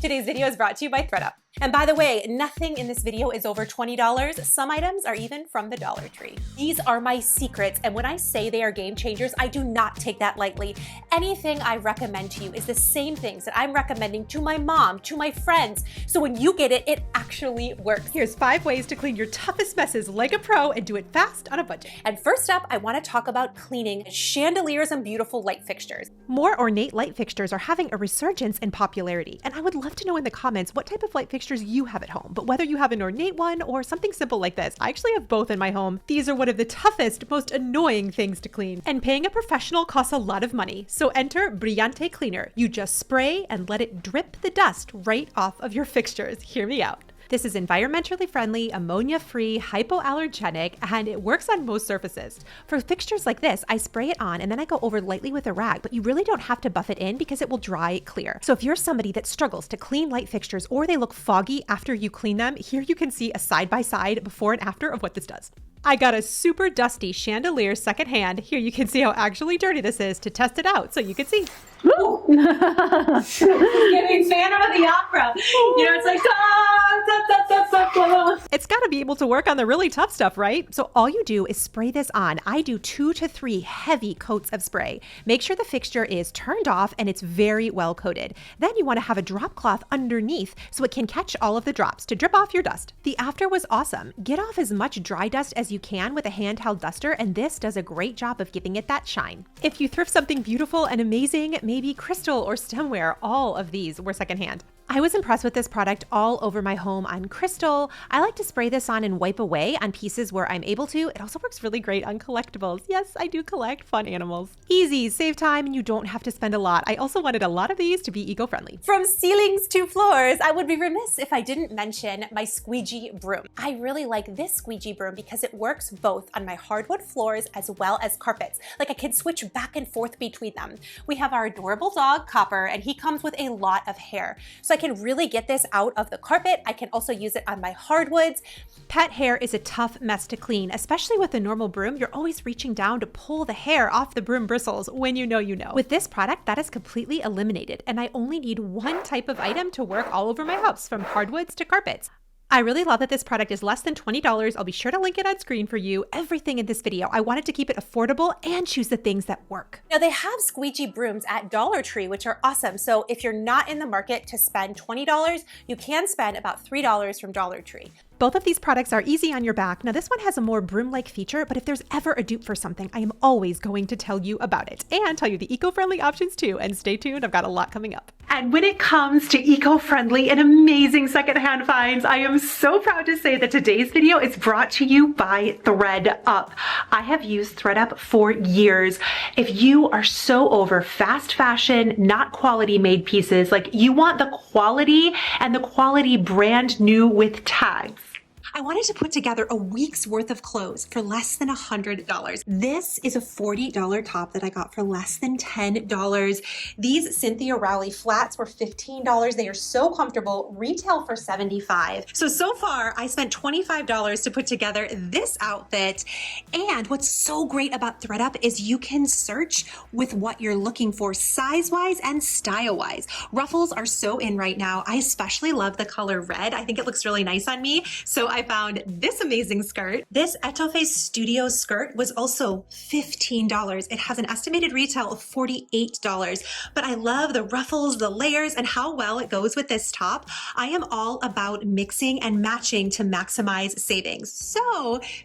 Today's video is brought to you by ThredUp. And by the way, nothing in this video is over $20. Some items are even from the Dollar Tree. These are my secrets, and when I say they are game changers, I do not take that lightly. Anything I recommend to you is the same things that I'm recommending to my mom, to my friends. So when you get it, it actually works. Here's 5 ways to clean your toughest messes like a pro and do it fast on a budget. And first up, I want to talk about cleaning chandeliers and beautiful light fixtures. More ornate light fixtures are having a resurgence in popularity, and I would love to know in the comments what type of light fixtures you have at home. But whether you have an ornate one or something simple like this, I actually have both in my home. These are one of the toughest, most annoying things to clean. And paying a professional costs a lot of money. So enter Brillante Cleaner. You just spray and let it drip the dust right off of your fixtures. Hear me out. This is environmentally friendly, ammonia-free, hypoallergenic, and it works on most surfaces. For fixtures like this, I spray it on and then I go over lightly with a rag, but you really don't have to buff it in because it will dry clear. So if you're somebody that struggles to clean light fixtures or they look foggy after you clean them, here you can see a side-by-side before and after of what this does. I got a super dusty chandelier secondhand. Here you can see how actually dirty this is to test it out so you can see. Giving Phantom of the Opera. You know, it's like, It's got to be able to work on the really tough stuff, right? So all you do is spray this on. I do 2 to 3 heavy coats of spray. Make sure the fixture is turned off and it's very well coated. Then you want to have a drop cloth underneath so it can catch all of the drops to drip off your dust. The after was awesome. Get off as much dry dust as you can with a handheld duster, and this does a great job of giving it that shine. If you thrift something beautiful and amazing, maybe crystal or stemware, all of these were secondhand. I was impressed with this product all over my home on crystal. I like to spray this on and wipe away on pieces where I'm able to. It also works really great on collectibles. Yes, I do collect fun animals. Easy, save time, and you don't have to spend a lot. I also wanted a lot of these to be eco-friendly. From ceilings to floors, I would be remiss if I didn't mention my Squeegee Broom. I really like this Squeegee Broom because it works both on my hardwood floors as well as carpets. Like I can switch back and forth between them. We have our adorable dog, Copper, and he comes with a lot of hair. So I can really get this out of the carpet. I can also use it on my hardwoods. Pet hair is a tough mess to clean, especially with a normal broom. You're always reaching down to pull the hair off the broom bristles when you know you know. With this product, that is completely eliminated, and I only need one type of item to work all over my house, from hardwoods to carpets. I really love that this product is less than $20. I'll be sure to link it on screen for you. Everything in this video, I wanted to keep it affordable and choose the things that work. Now they have Squeegee Brooms at Dollar Tree, which are awesome. So if you're not in the market to spend $20, you can spend about $3 from Dollar Tree. Both of these products are easy on your back. Now this one has a more broom-like feature, but if there's ever a dupe for something, I am always going to tell you about it and tell you the eco-friendly options too. And stay tuned, I've got a lot coming up. And when it comes to eco-friendly and amazing secondhand finds, I am so proud to say that today's video is brought to you by ThredUp. I have used ThredUp for years. If you are so over fast fashion, not quality made pieces, like you want the quality and the quality brand new with tags, I wanted to put together a week's worth of clothes for less than $100. This is a $40 top that I got for less than $10. These Cynthia Rowley flats were $15. They are so comfortable, retail for $75. So far I spent $25 to put together this outfit. And what's so great about ThredUp is you can search with what you're looking for size-wise and style-wise. Ruffles are so in right now. I especially love the color red. I think it looks really nice on me. So I found this amazing skirt. This Etoffe Studio skirt was also $15. It has an estimated retail of $48, but I love the ruffles, the layers, and how well it goes with this top. I am all about mixing and matching to maximize savings.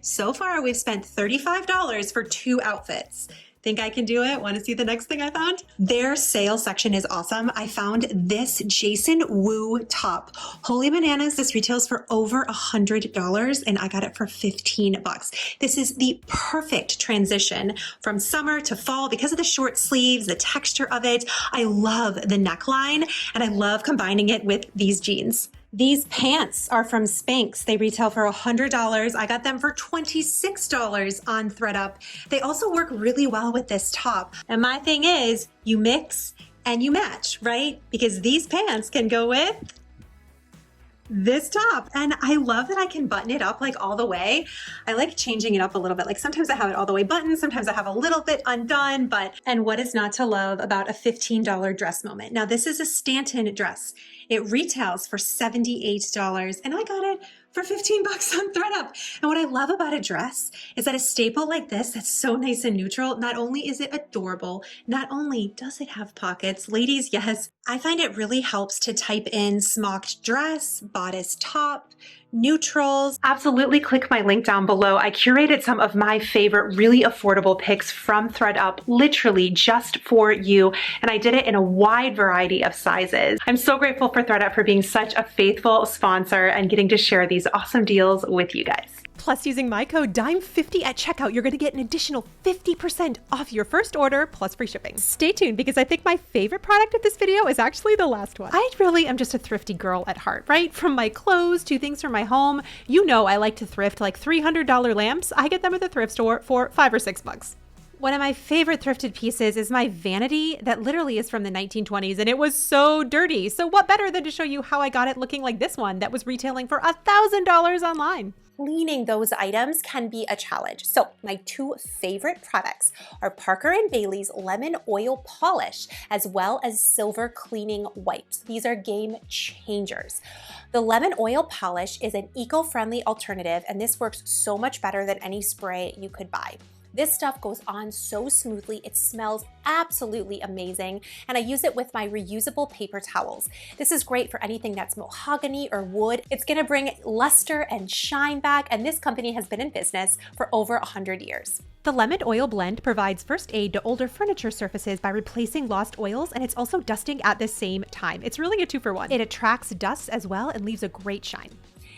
So far we've spent $35 for 2 outfits. Think I can do it? Want to see the next thing I found? Their sale section is awesome. I found this Jason Wu top. Holy bananas, this retails for over $100 and I got it for 15 bucks. This is the perfect transition from summer to fall because of the short sleeves, the texture of it. I love the neckline and I love combining it with these jeans. These pants are from Spanx. They retail for $100. I got them for $26 on ThredUp. They also work really well with this top. And my thing is, you mix and you match, right? Because these pants can go with this top, and I love that I can button it up like all the way. I like changing it up a little bit. Like sometimes I have it all the way buttoned, sometimes I have a little bit undone, and what is not to love about a $15 dress moment? Now this is a Stanton dress. It retails for $78 and I got it for 15 bucks on ThredUp. And what I love about a dress is that a staple like this that's so nice and neutral, not only is it adorable, not only does it have pockets, ladies, yes, I find it really helps to type in smocked dress, bodice top, neutrals. Absolutely click my link down below. I curated some of my favorite really affordable picks from ThredUp, literally just for you. And I did it in a wide variety of sizes. I'm so grateful for ThredUp for being such a faithful sponsor and getting to share these awesome deals with you guys. Plus, using my code DIME50 at checkout, you're going to get an additional 50% off your first order plus free shipping. Stay tuned because I think my favorite product of this video is actually the last one. I really am just a thrifty girl at heart, right? From my clothes to things from my home. You know I like to thrift like $300 lamps. I get them at the thrift store for $5 or $6. One of my favorite thrifted pieces is my vanity that literally is from the 1920s and it was so dirty. So what better than to show you how I got it looking like this one that was retailing for $1,000 online. Cleaning those items can be a challenge. So my two favorite products are Parker & Bailey's Lemon Oil Polish as well as Silver Cleaning Wipes. These are game changers. The Lemon Oil Polish is an eco-friendly alternative and this works so much better than any spray you could buy. This stuff goes on so smoothly, it smells absolutely amazing, and I use it with my reusable paper towels. This is great for anything that's mahogany or wood. It's gonna bring luster and shine back, and this company has been in business for over 100 years. The lemon oil blend provides first aid to older furniture surfaces by replacing lost oils, and it's also dusting at the same time. It's really a 2-for-1. It attracts dust as well and leaves a great shine.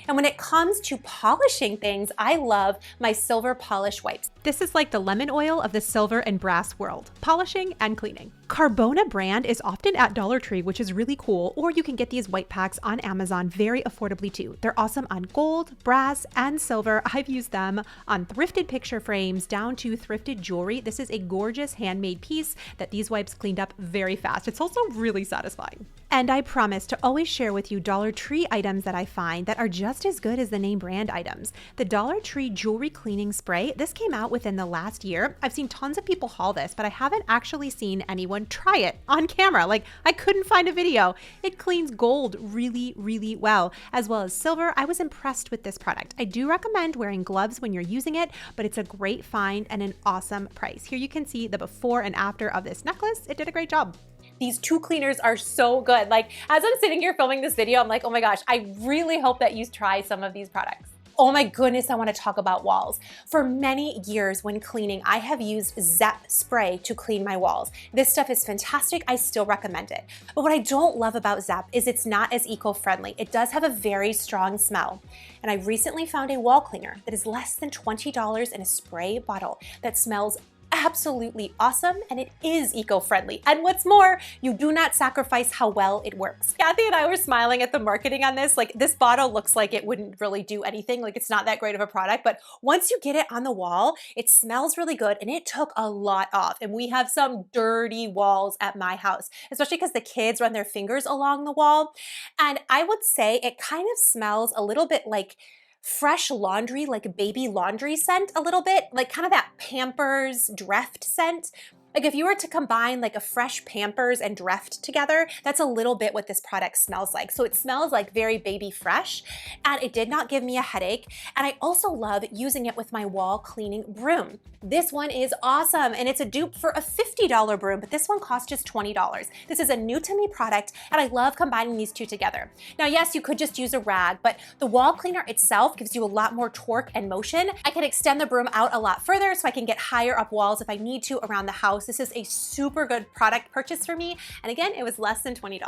And when it comes to polishing things, I love my silver polish wipes. This is like the lemon oil of the silver and brass world, polishing and cleaning. Carbona brand is often at Dollar Tree, which is really cool, or you can get these white packs on Amazon very affordably too. They're awesome on gold, brass, and silver. I've used them on thrifted picture frames down to thrifted jewelry. This is a gorgeous handmade piece that these wipes cleaned up very fast. It's also really satisfying. And I promise to always share with you Dollar Tree items that I find that are just as good as the name brand items. The Dollar Tree Jewelry Cleaning Spray, this came out within the last year. I've seen tons of people haul this, but I haven't actually seen anyone try it on camera. Like, I couldn't find a video. It cleans gold really, really well as silver. I was impressed with this product. I do recommend wearing gloves when you're using it, but it's a great find and an awesome price. Here you can see the before and after of this necklace. It did a great job. These two cleaners are so good. Like, as I'm sitting here filming this video, I'm like, oh my gosh, I really hope that you try some of these products. Oh my goodness, I want to talk about walls. For many years when cleaning, I have used Zep spray to clean my walls. This stuff is fantastic. I still recommend it. But what I don't love about Zep is it's not as eco-friendly. It does have a very strong smell. And I recently found a wall cleaner that is less than $20 in a spray bottle that smells absolutely awesome, and it is eco-friendly. And what's more, you do not sacrifice how well it works. Kathy and I were smiling at the marketing on this. Like, this bottle looks like it wouldn't really do anything. Like, it's not that great of a product, but once you get it on the wall, it smells really good, and it took a lot off. And we have some dirty walls at my house, especially because the kids run their fingers along the wall. And I would say it kind of smells a little bit like fresh laundry, like baby laundry scent a little bit, like kind of that Pampers Dreft scent. Like if you were to combine like a fresh Pampers and Dreft together, that's a little bit what this product smells like. So it smells like very baby fresh, and it did not give me a headache. And I also love using it with my wall cleaning broom. This one is awesome, and it's a dupe for a $50 broom, but this one costs just $20. This is a new to me product, and I love combining these two together. Now, yes, you could just use a rag, but the wall cleaner itself gives you a lot more torque and motion. I can extend the broom out a lot further so I can get higher up walls if I need to around the house. This is a super good product purchase for me. And again, it was less than $20.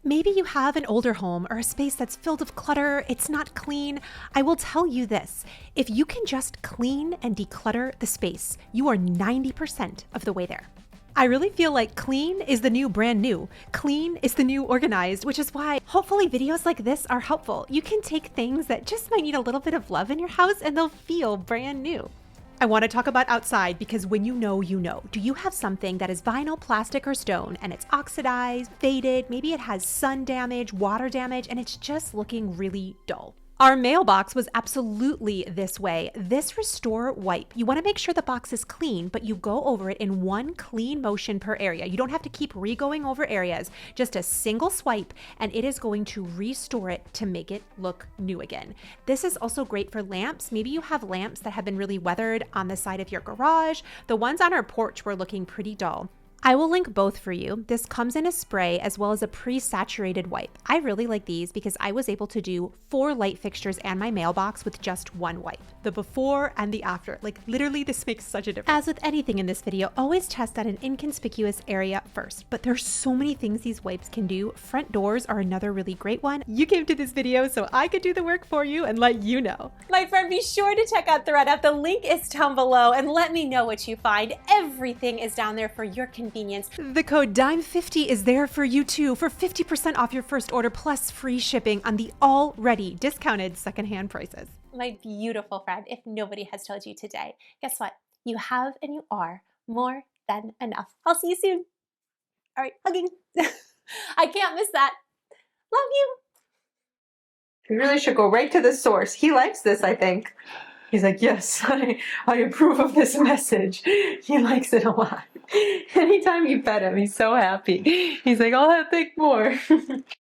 Maybe you have an older home or a space that's filled with clutter, it's not clean. I will tell you this, if you can just clean and declutter the space, you are 90% of the way there. I really feel like clean is the new brand new. Clean is the new organized, which is why hopefully videos like this are helpful. You can take things that just might need a little bit of love in your house and they'll feel brand new. I want to talk about outside because when you know, you know. Do you have something that is vinyl, plastic, or stone and it's oxidized, faded, maybe it has sun damage, water damage, and it's just looking really dull? Our mailbox was absolutely this way. This Restore Wipe, you want to make sure the box is clean, but you go over it in one clean motion per area. You don't have to keep re-going over areas, just a single swipe, and it is going to restore it to make it look new again. This is also great for lamps. Maybe you have lamps that have been really weathered on the side of your garage. The ones on our porch were looking pretty dull. I will link both for you. This comes in a spray as well as a pre-saturated wipe. I really like these because I was able to do 4 light fixtures and my mailbox with just one wipe. The before and the after. Like literally this makes such a difference. As with anything in this video, always test at an inconspicuous area first. But there's so many things these wipes can do. Front doors are another really great one. You came to this video so I could do the work for you and let you know. My friend, be sure to check out ThreadUp. The link is down below and let me know what you find. Everything is down there for your convenience. The code DIME50 is there for you too for 50% off your first order plus free shipping on the already discounted secondhand prices. My beautiful friend, if nobody has told you today, guess what? You have and you are more than enough. I'll see you soon. All right, hugging. I can't miss that. Love you. We really should go right to the source. He likes this, I think. He's like, yes, I approve of this message. He likes it a lot. Anytime you pet him, he's so happy. He's like, I'll have think more.